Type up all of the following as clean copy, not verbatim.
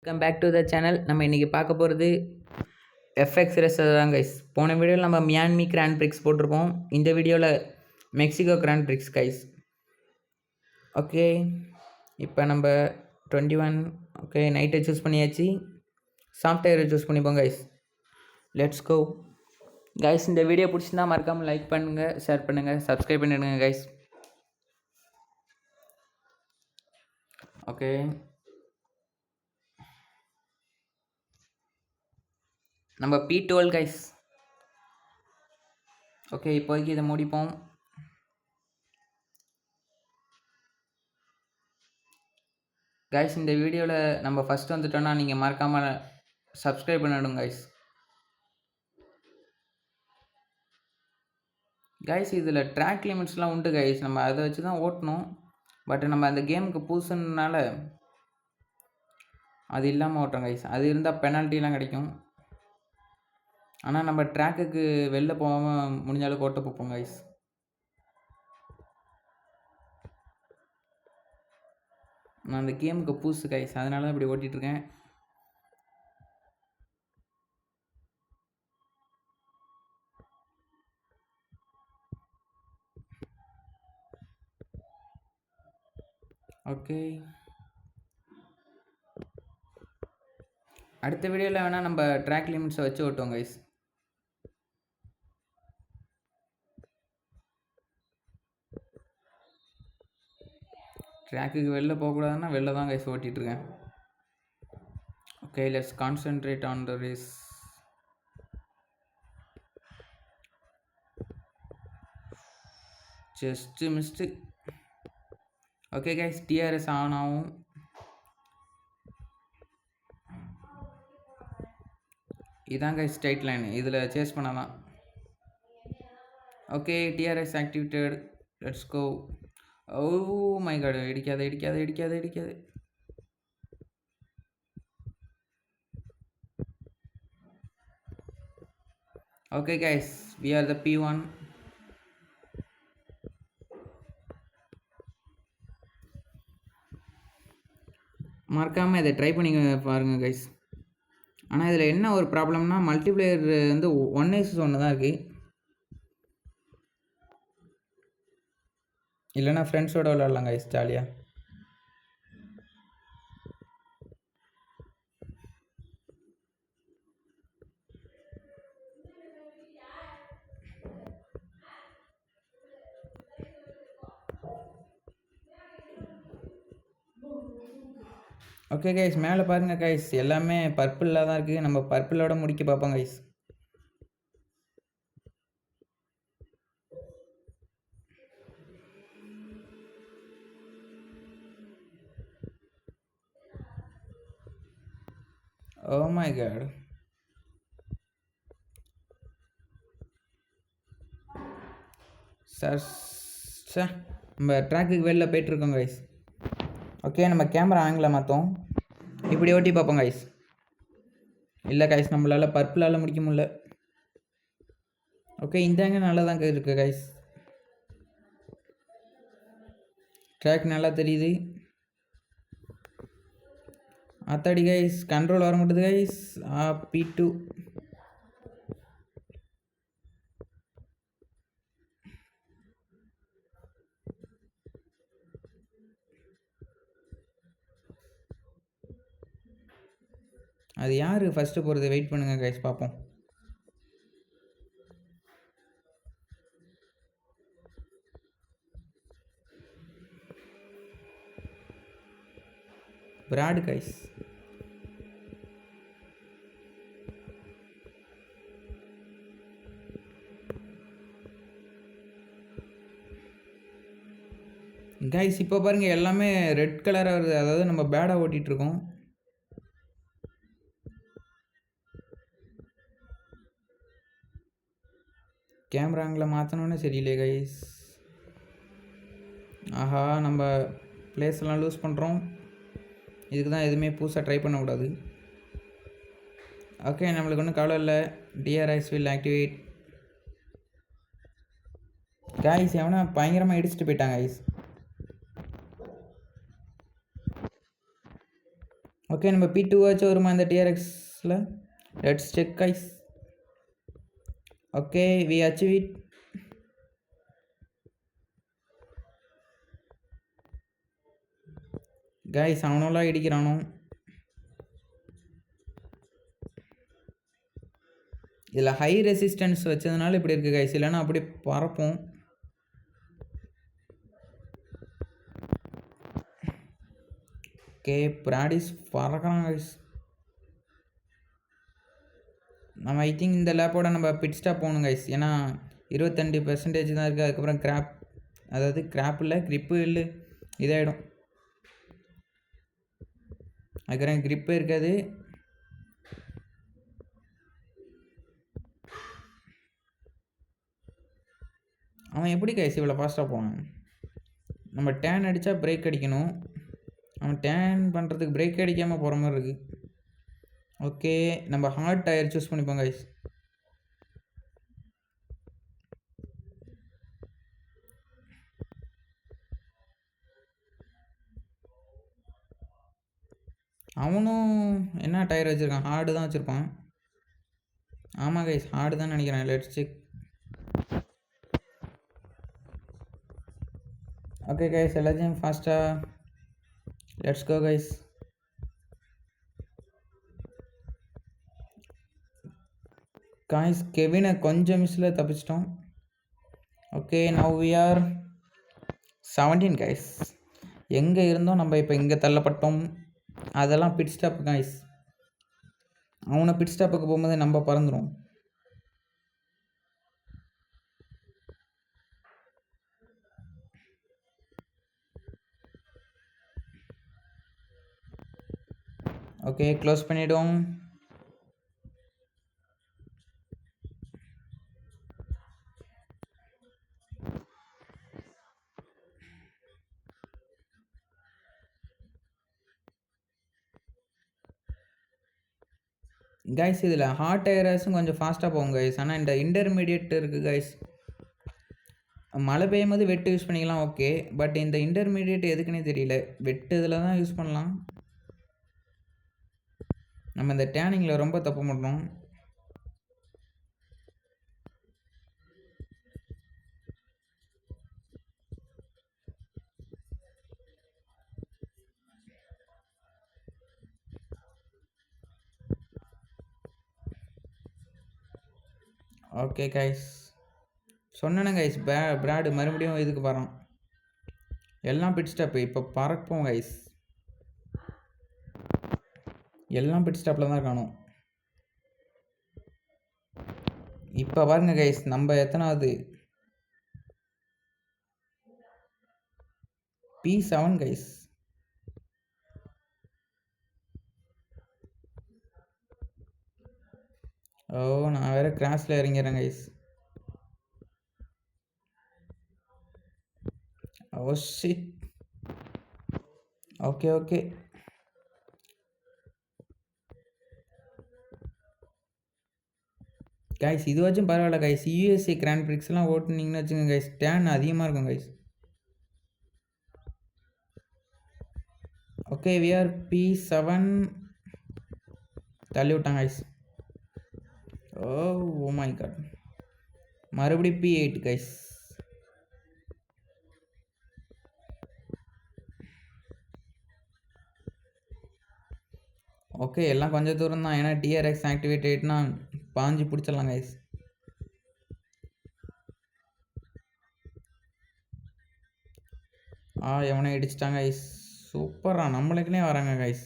Welcome back to the channel. நம்ம இன்றைக்கி பார்க்க போகிறது எஃப்எக்ஸ் ரேசர் தான் கைஸ். போன வீடியோவில் நம்ம மியான்மி கிராண்ட் பிரிக்ஸ் போட்டிருப்போம். இந்த வீடியோவில் Mexico grand prix guys. Okay, இப்போ நம்ம 21 ஓகே நைட்டை சூஸ் பண்ணியாச்சு. சாஃப்ட்வேரை சூஸ் பண்ணிப்போம் கைஸ். Let's go guys. இந்த வீடியோ பிடிச்சிருந்தா மறக்காமல் லைக் பண்ணுங்கள், ஷேர் பண்ணுங்கள், சப்ஸ்கிரைப் பண்ணிடுங்க கைஸ். ஓகே, நம்ம P12 கைஸ். ஓகே, இப்போதைக்கு இதை முடிப்போம். கைஸ், இந்த வீடியோவில் நம்ம ஃபஸ்ட் வந்துட்டோன்னா நீங்கள் மறக்காமல் சப்ஸ்கிரைப் பண்ணிவிடுங்க கைஸ். கைஸ், இதில் ட்ராக் லிமிட்ஸ்லாம் உண்டு கைஸ். நம்ம அதை வச்சு தான் ஓட்டணும். பட் நம்ம அந்த கேமுக்கு புதுசுனால அது இல்லாமல் ஓட்டுறோம் கைஸ். அது இருந்தால் பெனால்ட்டிலாம் கிடைக்கும். ஆனால் நம்ம ட்ராக்குக்கு வெளில போகாமல் முடிஞ்சாலும் ஓட்ட பார்ப்போம் கைஸ். நான் அந்த கேமுக்கு புதுசு கைஸ், அதனால தான் இப்படி ஓட்டிகிட்ருக்கேன். ஓகே, அடுத்த வீடியோவில் வேணால் நம்ம ட்ராக் லிமிட்ஸை வச்சு ஓட்டுவோம் கைஸ். ட்ராக்குக்கு வெளில போகக்கூடாதுன்னா வெளில தான் கைஸ் ஓட்டிகிட்ருக்கேன். Okay, let's concentrate on the race. Just missed. Okay guys, DRS on ஆகும். இதான் கைஸ் ஸ்ட்ரைட் லைன், இதில் சேஸ் பண்ணலாம். Okay, DRS activated. Let's go. Oh my god, இடிக்காது இடிக்காது இடிக்காது இடிக்காது. Okay guys, we are the P1. மறக்காமல் இதை ட்ரை பண்ணி பாருங்கள் கைஸ். ஆனால் இதில் என்ன ஒரு ப்ராப்ளம்னா மல்டிப்ளேயர் வந்து 1:1 தான் இருக்குது. இல்லைன்னா ஃப்ரெண்ட்ஸோட விளாட்லாம் கைஸ் ஜாலியாக. ஓகே கைஸ், மேலே பாருங்கள் கைஸ், எல்லாமே பர்பிளில் தான் இருக்குது. நம்ம பர்பிளோட முடிக்க பார்ப்போம் guys. Oh my God, sir sir நம்ம ட்ராக்குக்கு வெளில போய்ட்டுருக்கோம் கைஸ். ஓகே, நம்ம கேமரா ஆங்கிளை மாற்றோம். இப்படி ஓட்டி பார்ப்போம் கைஸ். இல்லை கைஸ், நம்மளால் பர்பிளால் முடிக்க முடியல. ஓகே, இந்த ஆங்கிள் நல்லா தான் இருக்குது கைஸ். ட்ராக் நல்லா தெரியுது. அத்தாடி கைஸ், கண்ட்ரோல் வர மாட்டேது கைஸ். P2. அது யார் ஃபஸ்ட்டு போகிறது? வெயிட் பண்ணுங்கள் கைஸ், பார்ப்போம். Brad guys. கைஸ், இப்போ பாருங்கள் எல்லாமே ரெட் கலராக வருது. அதாவது நம்ம பேடாக ஓட்டிகிட்ருக்கோம். கேமரா ஆங்கில் மாற்றணுன்னு சரியில்லை கைஸ். ஆஹா, நம்ம பிளேஸ்லாம் லூஸ் பண்ணுறோம். இதுக்கு தான் எதுவுமே புதுசாக ட்ரை பண்ணக்கூடாது. ஓகே, நம்மளுக்கு ஒன்றும் கவலை இல்லை. TRS will activate. கைஸ், எவனா பயங்கரமாக இடிச்சிட்டு போயிட்டாங்க கைஸ். ஓகே நம்ம P2 ஆச்சும் வருமா இந்த TRXல? Let's check guys. Okay we achieve it. Guys அவனோலாம் இடிக்கிறானோ. இதில் ஹை ரெசிஸ்டன்ஸ் வச்சதுனால இப்படி இருக்குது கைஸ், இல்லைன்னா அப்படி பறப்போம். Okay ப்ராடிஸ் பறக்கிறான் guys. நம்ம ஐ திங்க் இந்த லேப்போட நம்ம பிட் ஸ்டாப் போகணும் கைஸ். ஏன்னா 22% தான் இருக்குது. அதுக்கப்புறம் கிராப், அதாவது கிராப் இல்லை கிரிப்பு இல்லை இதாகிடும். அதுக்கப்புறம் கிரிப்பே இருக்காது. அவன் எப்படி கைஸ் இவ்வளோ ஃபாஸ்ட்டாக போவான்? நம்ம டேன் அடித்தா பிரேக் அடிக்கணும். அவன் டேன் பண்ணுறதுக்கு பிரேக் அடிக்காமல் போகிற மாதிரி இருக்குது. ஓகே நம்ம ஹார்ட் டயர் சூஸ் பண்ணிப்போம் கைஸ். அவனும் என்ன டயர் வச்சுருக்கான்? ஹார்டு தான் வச்சுருப்பான். ஆமாம் கைஸ் ஹார்டு தான் நினைக்கிறேன். Let's check. ஓகே கைஸ் எல்லாத்தையும் ஃபாஸ்ட்டாக லெட்ஸ் கோ கைஸ். காய்ஸ் கெவினை கொஞ்சம் மிஸ்ஸில் தப்பிச்சிட்டோம். Okay now we are 17 guys. எங்கே இருந்தோம் நம்ம இப்போ இங்கே தள்ளப்பட்டோம். அதெல்லாம் பிட் ஸ்டாப் கைஸ். அவனை பிட் ஸ்டாப்புக்கு போகும்போது நம்ம பறந்துடும். ஓகே க்ளோஸ் பண்ணிவிடும். கைஸ் இதில் ஹார்ட் டயர்ஸும் கொஞ்சம் ஃபாஸ்ட்டாக போகும் கைஸ். ஆனால் இந்த இன்டர்மீடியட் இருக்குது கைஸ். மழை பெய்யும் போது வெட்டு யூஸ் பண்ணிக்கலாம் ஓகே. பட் இந்த இன்டர்மீடியட் எதுக்குன்னே தெரியல. வெட்டு இதில் தான் யூஸ் பண்ணலாம். நம்ம இந்த டேனிங்கில் ரொம்ப தப்பு பண்ணுறோம். ஓகே கைஸ் சொன்னேன் கைஸ். பிராடு மறுபடியும் இதுக்கு வரோம். எல்லாம் பிட் ஸ்டாப்பு. இப்போ பறப்போம் கைஸ். எல்லாம் பிட் ஸ்டாப்பில் தான் காணும். இப்போ பாருங்க கைஸ் நம்ம எத்தனாவது? P7 guys. ஓ நான் வேறு கிராஸில் இறங்கிறேன் guys. Oh shit. Okay okay guys இது வச்சும் பரவாயில்ல கைஸ். USA கிராண்ட் பிரிக்ஸ்லாம் ஓட்டுனீங்கன்னு வச்சுக்கோங்க கைஸ், டேன் அதிகமாக இருக்கும் guys. Okay we R P7. தள்ளி விட்டாங்க கைஸ். Oh my God. மறுபடியும் P8 கைஸ். ஓகே எல்லாம் கொஞ்சம் தூரம் தான். ஏன்னா TRX ஆக்டிவேட் ஆகிட்டுனா பாஞ்சு பிடிச்சிடலாம் கைஸ். எவனை இடிச்சிட்டாங்க கைஸ். சூப்பரா நம்மளுக்குனே வராங்க கைஸ்.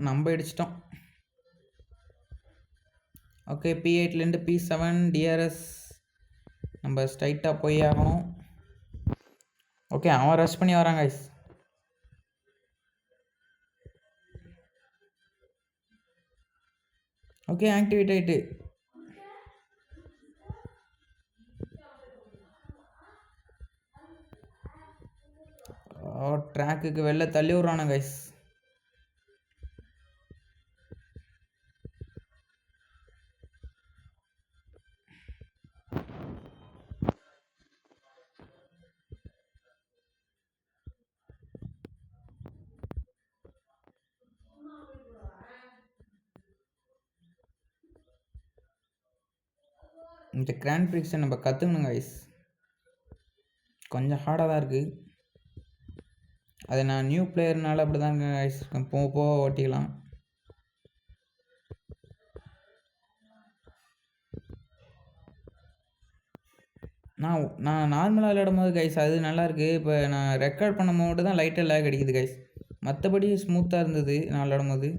நம்ம இடிச்சிட்டோம். ஓகே P8லேருந்து P7 DRS நம்ம ஸ்ட்ரைட்டாக போய் ஆகணும். ஓகே அவன் ரஷ் பண்ணி வரான் கைஸ். ஓகே ஆக்டிவேட் ஆகிட்டு. ட்ராக்குக்கு வெளில தள்ளி விட்றானு கைஸ். இந்த கிராண்ட் பிரிக்ஸை நம்ம கற்றுக்கணும் கைஸ். கொஞ்சம் ஹார்டாக தான் இருக்குது. அது நான் நியூ பிளேயர்னால அப்படி தான் கைஸ். போக போக ஓட்டிக்கலாம். நான் நார்மலாக விளையாடும் போது கைஸ் அது நல்லாயிருக்கு. இப்போ நான் ரெக்கார்ட் பண்ணும் போது தான் லைட்டாக லேக் அடிக்குது கைஸ். மற்றபடி ஸ்மூத்தாக இருந்தது நான் விளையாடும் போது.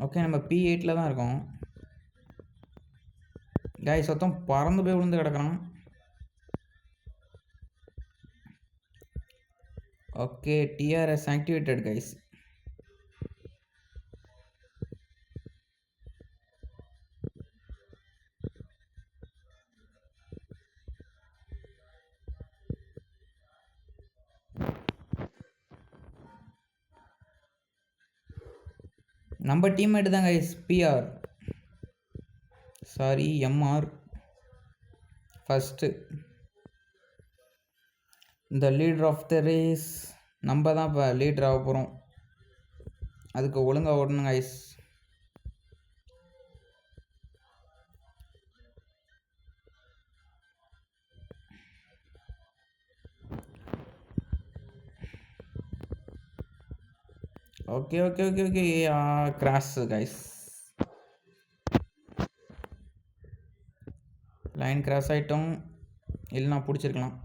ஓகே, நம்ம P8 தான் இருக்கோம் கைஸ். மொத்தம் பறந்து போய் விழுந்து கிடக்குறான். Okay, TRS activated guys. நம்ம டீம்மேட்டு தான் guys. PR sorry MR first. இந்த லீடர் ஆஃப் த ரேஸ் நம்ம தான் இப்போ லீடர் ஆக போகிறோம். அதுக்கு ஒழுங்காக ஓடணும் guys. Okay okay okay okay cross guys. Line cross ஆகிட்டோம். இல்லைனா பிடிச்சிருக்கலாம்.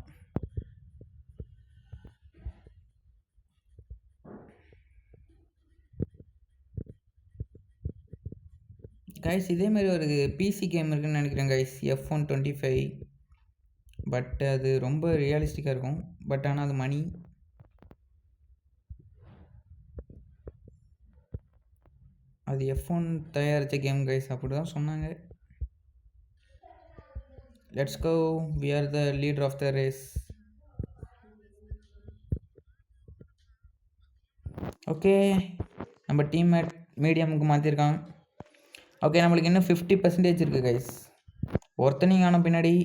கைஸ் இதேமாரி ஒரு PC கேம் இருக்குதுன்னு நினைக்கிறேன் கைஸ். F125. பட் அது ரொம்ப ரியலிஸ்டிக்காக இருக்கும். பட் ஆனால் அது மணி. அது F1 தயாரித்த கேம் கைஸ். அப்படி தான் சொன்னாங்க. Let's go, we are the leader of the race. Okay, நம்ம டீம்மேட் மீடியமுக்கு மாற்றிருக்கான். ஓகே, நம்மளுக்கு இன்னும் 50% இருக்குது கைஸ். ஒருத்தனையும் ஆன பின்னாடி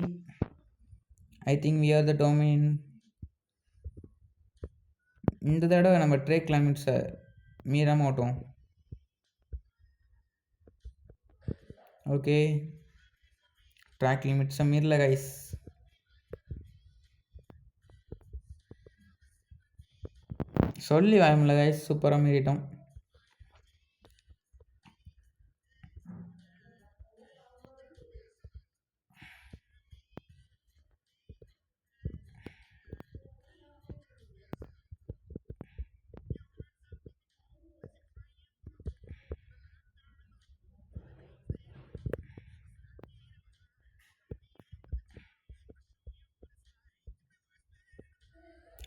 I think we are the domain. இந்த தடவை நம்ம ட்ரேக் லிமிட்ஸை மீறாமல் ஓட்டுவோம். ஓகே, ட்ராக் லிமிட்ஸை மீறல கைஸ். சொல்லி வாயமில்ல கைஸ், சூப்பராக மீறிட்டோம்.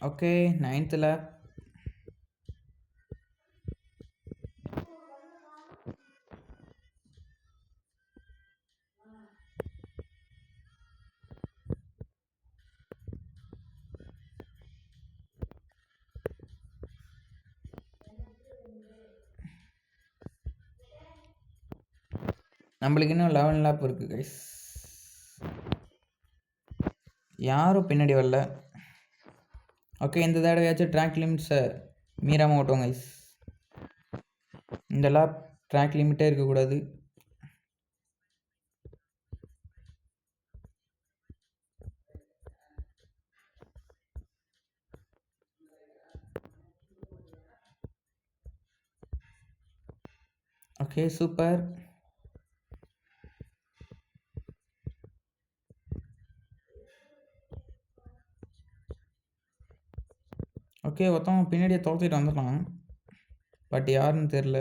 Okay, 9th lab. நம்மளுக்கு இன்னும் 11 லேப் இருக்குது கைஸ். யாரும் பின்னாடி வரல. ஓகே, இந்த தடவையாச்சும் ட்ராக் லிமிட்ஸை மீறாமல் ஓட்டுவோம் கைஸ். இந்த லேப் ட்ராக் லிமிட்டே இருக்கக்கூடாது. Okay, super. ஓகே, ஒருத்தவங்க பின்னாடியே துரத்திட்டு வந்துடலாம். பட் யாருன்னு தெரில.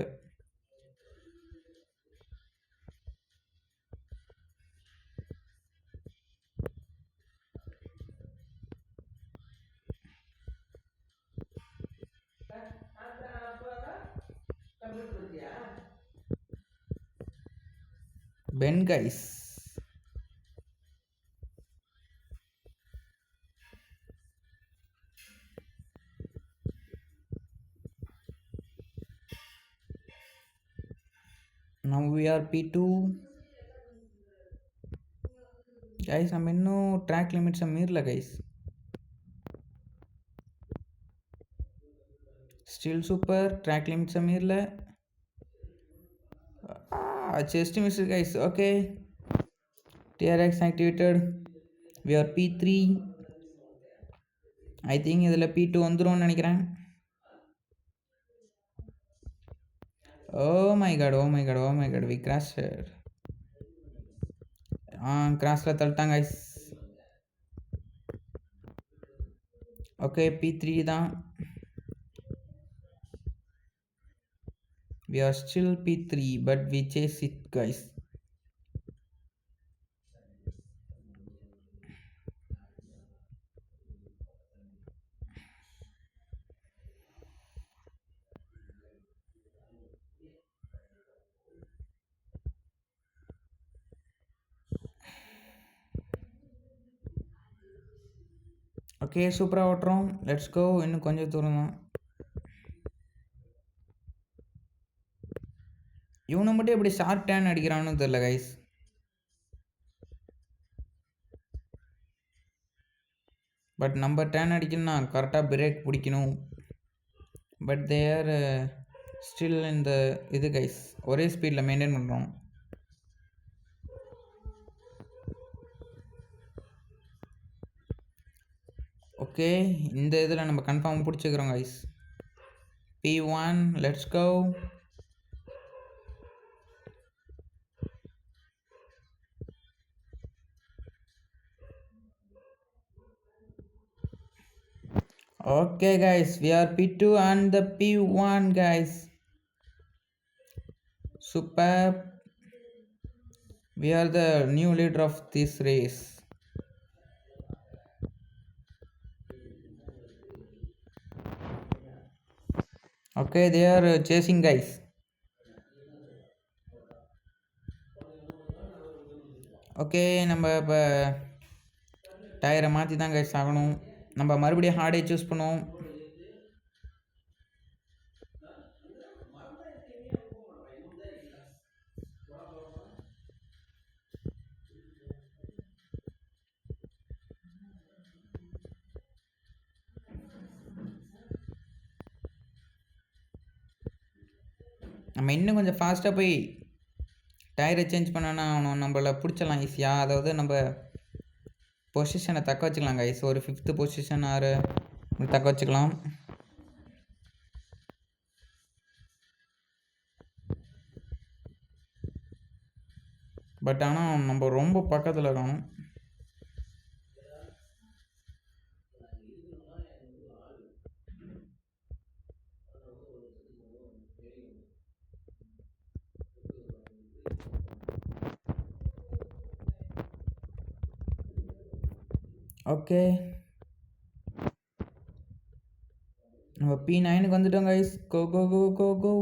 பென் guys. Now we are P2 guys. நம்ம இன்னும் ட்ராக் லிமிட்ஸை மீறல guys. Still super. Track limit Samirla. Chest miss guys. Okay. TRX activated. We are P3. I think இதில் P2 வந்துரும்னு நினைக்கிறேன். Oh my god, we crashed. கிராஸில் தள்ளிட்டாங்க guys. ஓகே P3 தான். We are still P3 but we chase it guys. Okay சூப்பராக ஓட்டுறோம். Let's go. இன்னும் கொஞ்சம் தூரம் தான். இவனை மட்டும் எப்படி ஷார்ப் டேன் அடிக்கிறான்னு தெரியல கைஸ். பட் நம்ம டேன் அடிக்கணும்னா கரெக்டாக பிரேக் பிடிக்கணும். பட் தேர் ஸ்டில் இந்த இது கைஸ் ஒரே ஸ்பீடில் மெயின்டைன் பண்ணுறோம். ஓகே இந்த இதில் நம்ம கன்ஃபார்ம் பிடிச்சிக்கிறோம் guys. P1 let's go. Okay guys, we are P2 and the P1 guys. Superb. We are the new leader of this race. Okay, they are chasing guys. Okay நம்ம இப்போ டயரை மாற்றி தான் கைஸ் ஆகணும். நம்ம மறுபடியும் ஹார்டே சூஸ் பண்ணுவோம். நம்ம இன்னும் கொஞ்சம் ஃபாஸ்ட்டாக போய் டயரை சேஞ்ச் பண்ணோன்னா அவனும் நம்மளை பிடிச்சலாம் ஈஸியாக. அதாவது நம்ம பொசிஷனை தக்க வச்சுக்கலாம் கைஸ். ஒரு 5th பொசிஷன் 6 தக்க வச்சுக்கலாம். பட் ஆனால் நம்ம ரொம்ப பக்கத்தில் இருக்கணும். ஓகே நம்ம P9க்கு வந்துட்டோம் guys. Go go go go go.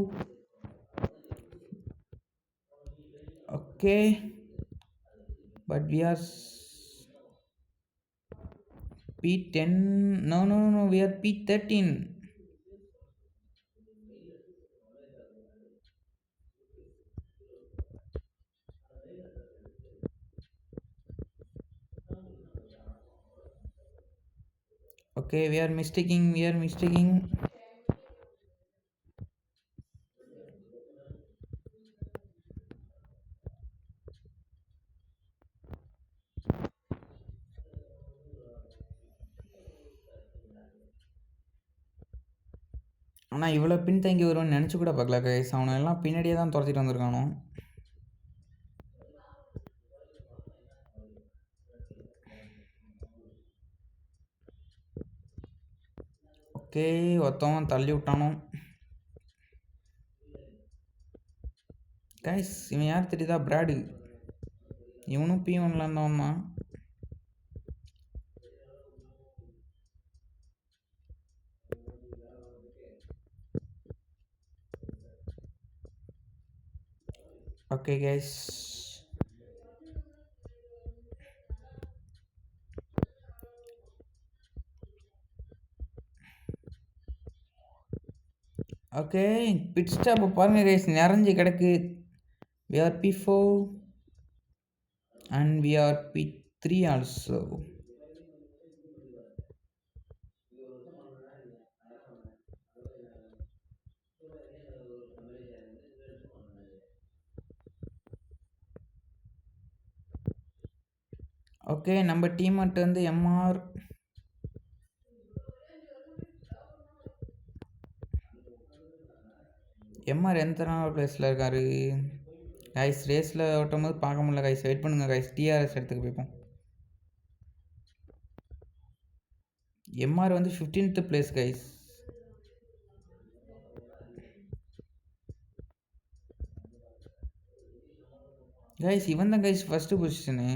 Okay but we are P10. No we are P13. Okay, we are mistaking. ஆனால் இவ்வளோ பின்தங்கி வரும்னு நினச்சி கூட பார்க்கல கைஸ். அவனை எல்லாம் பின்னாடியே தான் துரத்திட்டு வந்திருக்கானோ. ஓகே ஒருத்தவன் தள்ளி விட்டானோ கைஸ். இவன் யார் தெரியுதா? பிராடு. இவனும் P1ல இருந்தவன் தான். Okay guys okay bit stop பாருங்க கைஸ் நிறைஞ்சு கிடக்கு. we are P4 and we are P3 also. Okay நம்ம டீம் வந்து எம்ஆர் எந்த பிளேஸில் இருக்கார் கைஸ். ரேஸில் ஓட்டும் போது பார்க்க முடியல கைஸ். வெயிட் பண்ணுங்கள் கைஸ். டிஆர்எஸ் இடத்துக்கு போய்ப்போம். எம்ஆர் வந்து 15th பிளேஸ் கைஸ். கைஸ் இவன் தான் கைஸ் ஃபஸ்ட்டு பொசிஷனு.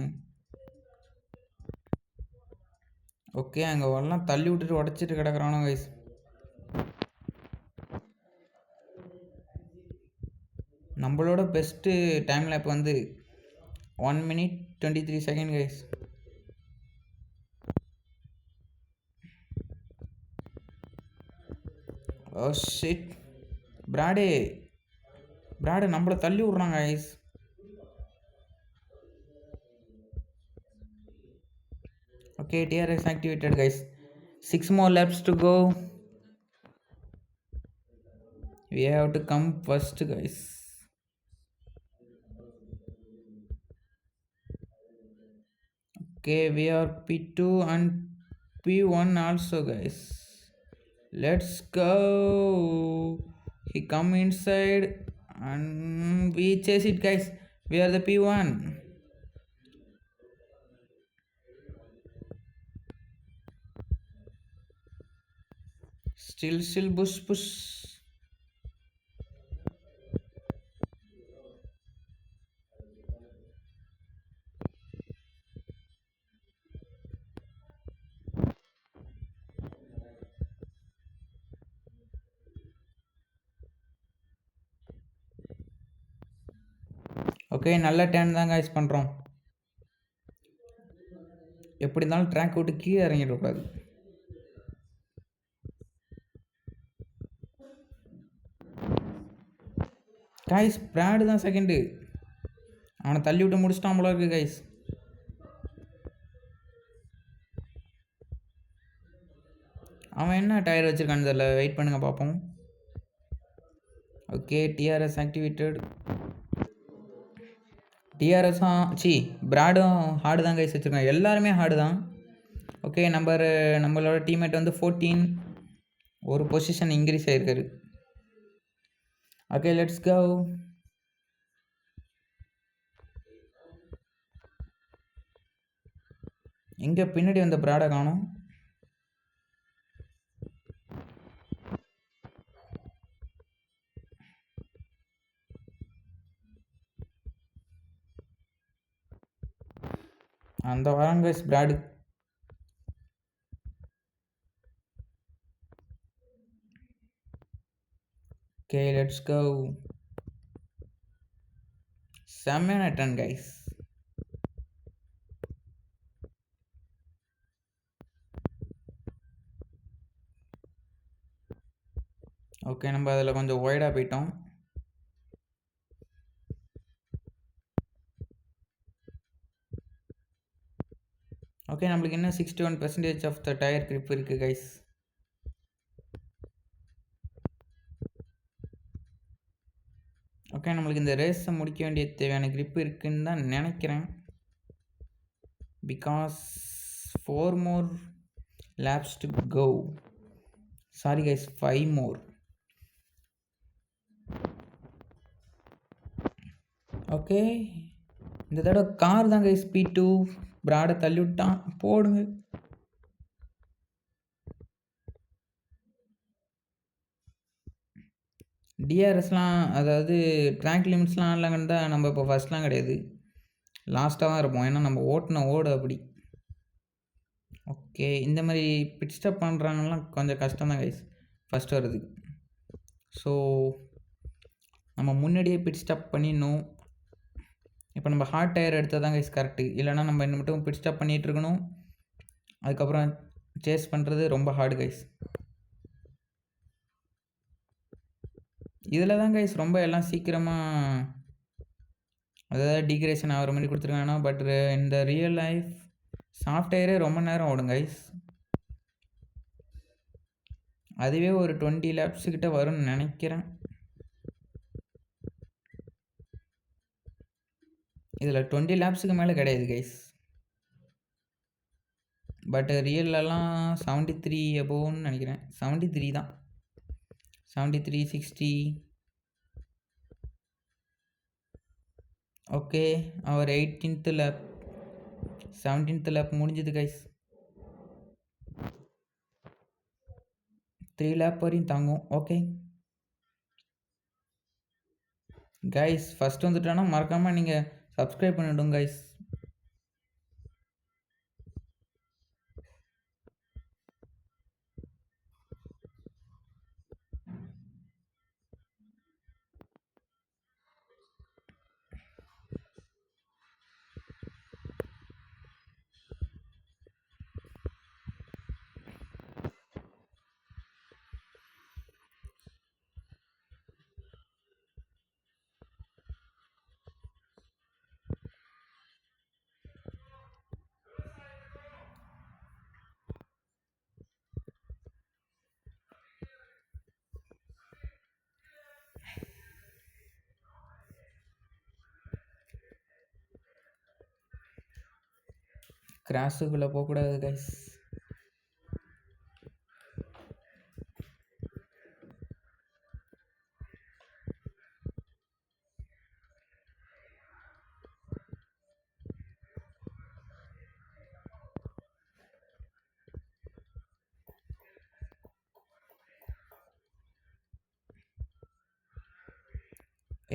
ஓகே அங்கே எல்லாம் தள்ளி விட்டுட்டு உடச்சிட்டு கிடக்குறானோ கைஸ். நம்மளோட பெஸ்ட்டு டைம் லேப் வந்து 1 minute 23 seconds guys. Oh shit. Fraud நம்மளை தள்ளி விட்றாங்க guys. Okay, TRX activated guys. 6 more laps to go. We have to come first guys. Okay, we are P2 and P1 also guys. Let's go. He come inside and we chase it guys. We are the P1. Still push. Okay நல்ல turn தான் guys பண்ணுறோம். எப்படி இருந்தாலும் track விட்டு கீழே இறங்கிடக்கூடாது. Guys fraud தான் second. அவனை தள்ளி விட்டு முடிச்சிட்டான் போல இருக்கு கைஸ். அவன் என்ன டயர் வச்சுருக்கான்னு தெரியல. வெயிட் பண்ணுங்கள் பார்ப்போம். Okay DRS activated. பிராடும் ஹார்டு தான் கைஸ் வச்சுருக்கான். எல்லாருமே ஹார்டு தான். ஓகே நம்மளோட டீம்மேட் வந்து 14 ஒரு பொசிஷன் இன்க்ரீஸ் ஆகிருக்காரு. Okay let's go. எங்கே பின்னாடி வந்த பிராடை காணும். அந்த வாரம் guys Brad. Okay let's go. செம்மையான டன் கைஸ். ஓகே நம்ம அதில் கொஞ்சம் ஒய்டாக போயிட்டோம். ஓகே நம்மளுக்கு இன்னும் 61% ஆஃப் த டயர் கிரிப் இருக்குது கைஸ். ஓகே நம்மளுக்கு இந்த ரேஸை முடிக்க வேண்டிய தேவையான கிரிப் இருக்குன்னு தான் நினைக்கிறேன். Because 4 more laps to go. Sorry guys 5 more. Okay இந்த தடவை கார் தான் கைஸ் P2 பிராடை தள்ளி விட்டான். போடுங்க. டிஆர்எஸ்லாம் அதாவது ட்ராக் லிமிட்ஸ்லாம் இல்லைங்கன்னு தான் நம்ம இப்போ ஃபஸ்ட்லாம் கிடையாது, லாஸ்ட்டாக தான் இருப்போம். ஏன்னா நம்ம ஓடு அப்படி. ஓகே இந்த மாதிரி பிட் ஸ்டாப் பண்ணுறாங்கலாம் கொஞ்சம் கஷ்டம் தான் கைஸ் ஃபஸ்ட்டு வருது. ஸோ நம்ம முன்னாடியே பிட் ஸ்டாப் பண்ணிடணும். இப்போ நம்ம ஹார்ட் டயர் எடுத்தால் தான் கைஸ் கரெக்டு. இல்லைனா நம்ம என்ன மட்டும் பிட் ஸ்டாப் பண்ணிகிட்டு இருக்கணும். அதுக்கப்புறம் சேஸ் பண்ணுறது ரொம்ப ஹார்டு கைஸ். இதில் தான் கைஸ் ரொம்ப எல்லாம் சீக்கிரமாக அதாவது டீக்ரேஷன் ஆகிற மாதிரி கொடுத்துருக்காங்கன்னா, பட் இந்த ரியல் லைஃப் சாஃப்ட்வேரே ரொம்ப நேரம் ஓடும் கைஸ். அதுவே ஒரு 20 laps கிட்ட வரும்னு நினைக்கிறேன். இதில் 20 lapsக்கு மேலே கிடையாது கைஸ். பட் ரியல்லலாம் 73 அபோவ்னு நினைக்கிறேன். 73 தான். 73, 60. ஓகே, அவர் 18th லேப் 17th லேப் முடிஞ்சது கைஸ். 3 லேப் வரையும் தாங்கும். ஓகே கைஸ், ஃபஸ்ட் வந்துட்டானா மறக்காமல் நீங்கள் சப்ஸ்கிரைப் பண்ணிவிடுங்க கைஸ். கிராஸுக்குள்ளே போகக்கூடாது guys.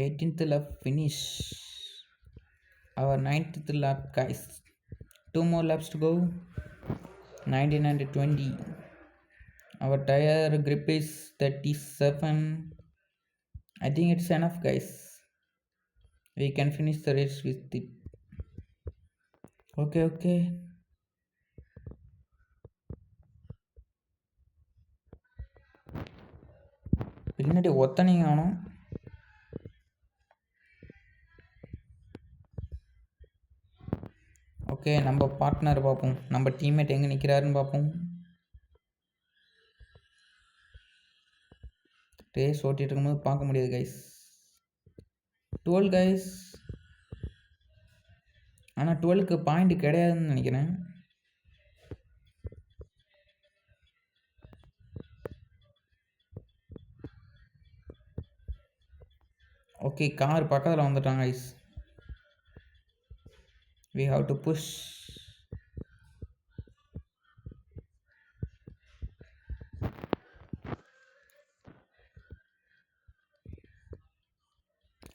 Eighteenth lab finish our 9th lap guys. 2 more laps to go. 19 and 20. Our tire grip is 37. I think it's enough guys. We can finish the race with it. Okay. பின்னாடி ஒத்தனைங்க ஆனோம். Okay, நம்ம partner பார்ப்போம், நம்ம teammate எங்கே நிற்கிறாருன்னு பார்ப்போம். Race ஓட்டிகிட்டு இருக்கும்போது பார்க்க முடியாது கைஸ். 12 கைஸ், ஆனால் 12க்கு பாயிண்ட் கிடையாதுன்னு நினைக்கிறேன். ஓகே, கார் பக்கத்தில் வந்துட்டாங்க guys. We have to push.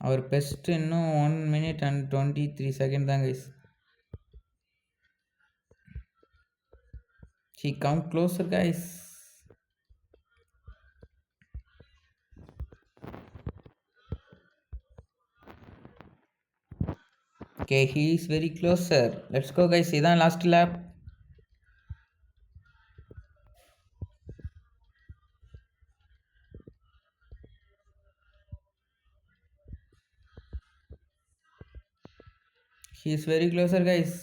அவர் பெஸ்ட் இன்னும் 1 minute and 23 seconds தான் guys. He come closer guys. Okay, he is very closer. Let's go guys. இதான் last lab. He is very closer guys.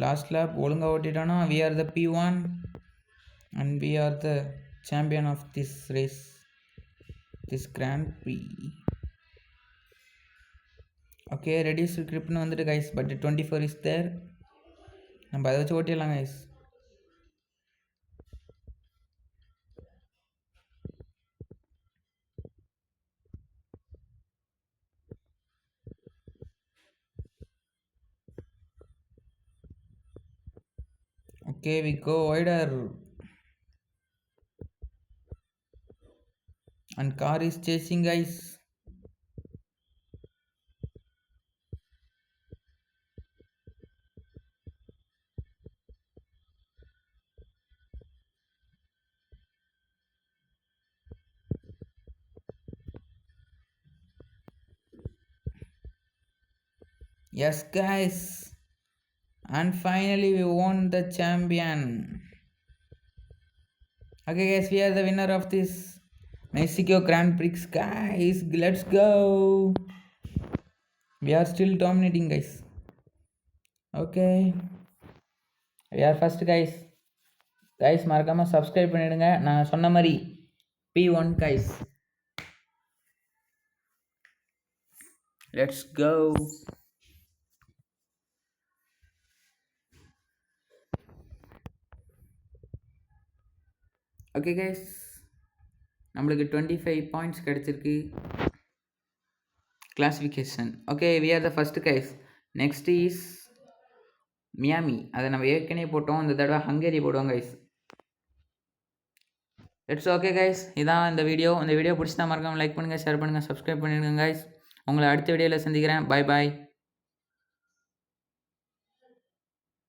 Last lab ஒழுங்காக ஓட்டிட்டானா we are the P1 and we are the champion of this race, this Grand Prix. Okay, reduced gripனு வந்துட்டு guys, but 24 is there. நம்ம அதை வச்சு ஓட்டிடலாம் guys. Okay, we go wider. And car is chasing guys. Yes guys, and finally we won the champion. Okay guys, we are the winner of this Mexico Grand Prix guys. Let's go. We are still dominating guys. Okay, we are first guys. மறக்காம subscribe பண்ணிடுங்க. நான் சொன்ன மாதிரி P1 guys. Let's go. Okay guys, நம்மளுக்கு 25 points கிடச்சிருக்கு classification. Okay, we are the first guys. Next is Miami. அதை நம்ம ஏற்கனவே போட்டோம், இந்த தடவை ஹங்கேரி போடுவோம் கைஸ். இட்ஸ் ஓகே கைஸ், இதான் இந்த வீடியோ பிடிச்சிருந்தா மறக்காம லைக் பண்ணுங்கள், ஷேர் பண்ணுங்கள், சப்ஸ்கிரைப் பண்ணிடுங்க கைஸ். உங்களை அடுத்த வீடியோவில் சந்திக்கிறேன். பாய் பாய்.